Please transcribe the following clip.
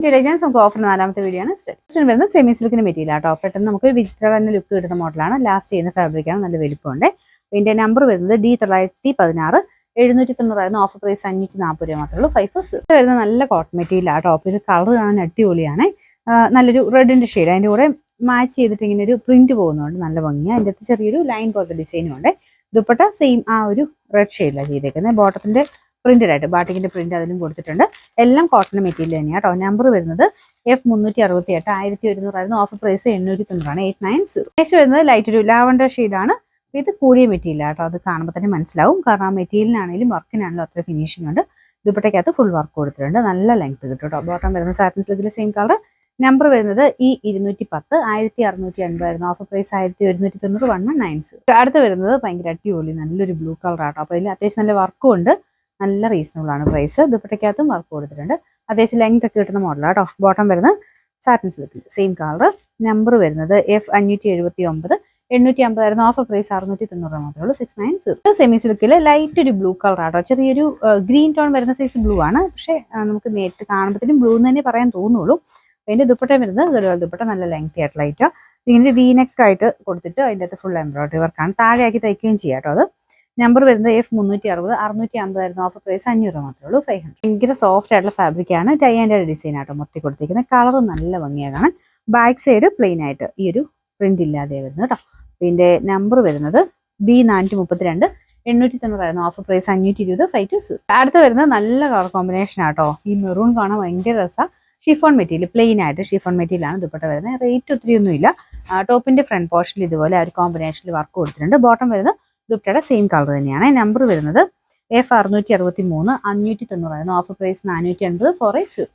Intelligence നമുക്ക് offer 4ാമത്തെ video ആണ്. Next വരുന്നത് സെമി സിൽക്കിന് മെറ്റീരിയൽ ആട്ടോ. പെട്ടെന്ന് നമുക്ക് വിചിത്ര തന്നെ ലുക്ക് കിട്ടുന്ന മോഡലാണ്. ലാസ്റ്റ് ചെയ്യുന്ന ഫാബ്രിക്കാണ്, നല്ല വലിപ്പമുണ്ട്. ഇതിന്റെ നമ്പർ വരുന്നത് D916 790 ഓഫർ പ്രൈസ് 540 രൂപ മാത്രമേ ഉള്ളൂ. 5 വരുന്നത് നല്ല കോട്ടൺ മെറ്റീരിയൽ ആട്ടോ. ഇത് കളർ കാണാൻ അടിപൊളിയാണ്. നല്ലൊരു റെഡിന്റെ ഷെയ്ഡ്, അതിന്റെ കൂടെ മാച്ച് ചെയ്തിട്ട് ഇങ്ങനെ ഒരു പ്രിന്റ് പോകുന്നുണ്ട്, നല്ല ഭംഗിയാണ്. അതിൻ്റെ അകത്ത് ചെറിയൊരു ലൈൻ പോലത്തെ ഡിസൈനും ഉണ്ട്. ദുപ്പട്ട സെയിം ആ ഒരു റെഡ് ഷെയ്ഡിലാണ് ചെയ്തേക്കുന്നത്. ബോട്ടത്തിന്റെ പ്രിന്റഡ് ആയിട്ട് ബാട്ടിക്കിന്റെ പ്രിന്റ് അതിലും കൊടുത്തിട്ടുണ്ട്. എല്ലാം കോട്ടൺ മെറ്റീരിയൽ തന്നെയാണ് കേട്ടോ. നമ്പർ വരുന്നത് F368 1100 ഓഫർ പ്രൈസ് 890 890. നെക്സ്റ്റ് വരുന്നത് ലൈറ്റ് ഒരു ലാവണ്ടർ ഷെയ്ഡാണ്. ഇത് കൂടിയ മെറ്റീരിയൽ ആട്ടോ, അത് കാണുമ്പോൾ തന്നെ മനസ്സിലാവും. കാരണം ആ മെറ്റീരിയലിനാണെങ്കിലും വർക്കിനാണെങ്കിലും അത്ര ഫിനിഷിംഗ് ഉണ്ട്. ദുപ്പട്ടയ്ക്കകത്ത് ഫുൾ വർക്ക് കൊടുത്തിട്ടുണ്ട്, നല്ല ലെങ്ത് കിട്ടും കേട്ടോ. ബോട്ടം വരുന്ന സാറ്റിൻ സിൽക്കിലെ സെയിം കളർ. നമ്പർ വരുന്നത് E210 1680 ഓഫർ പ്രൈസ് 1190 190. അടുത്ത് വരുന്നത് ഭയങ്കര അടിപൊളി നല്ലൊരു ബ്ലൂ കളർ ആട്ടോ. അപ്പോൾ ഇതിൽ അത്യാവശ്യം നല്ല വർക്കും ഉണ്ട്, നല്ല റീസണബിൾ ആണ് പ്രൈസ്. ദുപ്പട്ടയ്ക്കകത്തും വർക്ക് കൊടുത്തിട്ടുണ്ട്, അത്യാവശ്യം ലെങ്ത് ഒക്കെ കിട്ടുന്ന മോഡലാട്ടോ. ബോട്ടം വരുന്നത് സാറ്റിൻ സിൽക്കിൽ സെയിം കളർ. നമ്പർ വരുന്നത് F579 850 ഓഫർ പ്രൈസ് 690 മാത്രമേ ഉള്ളൂ. 690. സെമി സിൽക്കിൽ ലൈറ്റ് ഒരു ബ്ലൂ കളർ ആട്ടോ. ചെറിയൊരു ഗ്രീൻ ടോൺ വരുന്ന സൈസ് ബ്ലൂ ആണ്, പക്ഷേ നമുക്ക് നേരിട്ട് കാണുമ്പോഴത്തേനും ബ്ലൂ എന്ന് തന്നെ പറയാൻ തോന്നുള്ളൂ. അതിന്റെ ദുപ്പട്ട വരുന്നത് ഗഡ്വാൾ ദുപ്പട്ട, നല്ല ലെങ്തി ആയിട്ടുള്ള ഐറ്റം. ഇങ്ങനെ വീനെക്ക് ആയിട്ട് കൊടുത്തിട്ട് അതിൻ്റെ അകത്ത് ഫുൾ എംബ്രോയിഡറി വർക്കാണ്. താഴെയാക്കി തയ്ക്കുകയും ചെയ്യാം കേട്ടോ. അത് നമ്പർ വരുന്നത് F360 650 ഓഫർ പ്രൈസ് 500 മാത്രമേ ഉള്ളൂ. 500. ഭയങ്കര സോഫ്റ്റ് ആയിട്ടുള്ള ഫാബ്രിക്കാണ്. ടൈ ആൻഡ് ഡിസൈൻ ആട്ടോ മൊത്തി കൊടുത്തിരിക്കുന്നത്. കളർ നല്ല ഭംഗിയാണ്. ബാക്ക് സൈഡ് പ്ലെയിൻ ആയിട്ട് ഈ ഒരു പ്രിന്റ് ഇല്ലാതെ വരുന്നത് കേട്ടോ. ഇതിന്റെ നമ്പർ വരുന്നത് B432 890 ഓഫർ പ്രൈസ് 520 520. അടുത്ത് വരുന്നത് നല്ല കളർ കോമ്പിനേഷൻ ആട്ടോ. ഈ മെറൂൺ കാണാൻ ഭയങ്കര രസമാണ്. ഷിഫോൺ മെറ്റീരിയൽ, പ്ലെയിൻ ആയിട്ട് ഷിഫോൺ മെറ്റീരിയലാണ് ദുപ്പട്ട വരുന്നത്. റേറ്റ് ഒത്തിരി ഒന്നുമില്ല. ടോപ്പിന്റെ ഫ്രണ്ട് പോർഷനിൽ ഇതുപോലെ ആ ഒരു കോമ്പിനേഷനിൽ വർക്ക് കൊടുത്തിട്ടുണ്ട്. ബോട്ടം വരുന്നത് ദുപ്പട്ടയുടെ സെയിം കളർ തന്നെയാണ്. നമ്പർ വരുന്നത് F663 590 ഓഫർ പ്രൈസ് 480 480.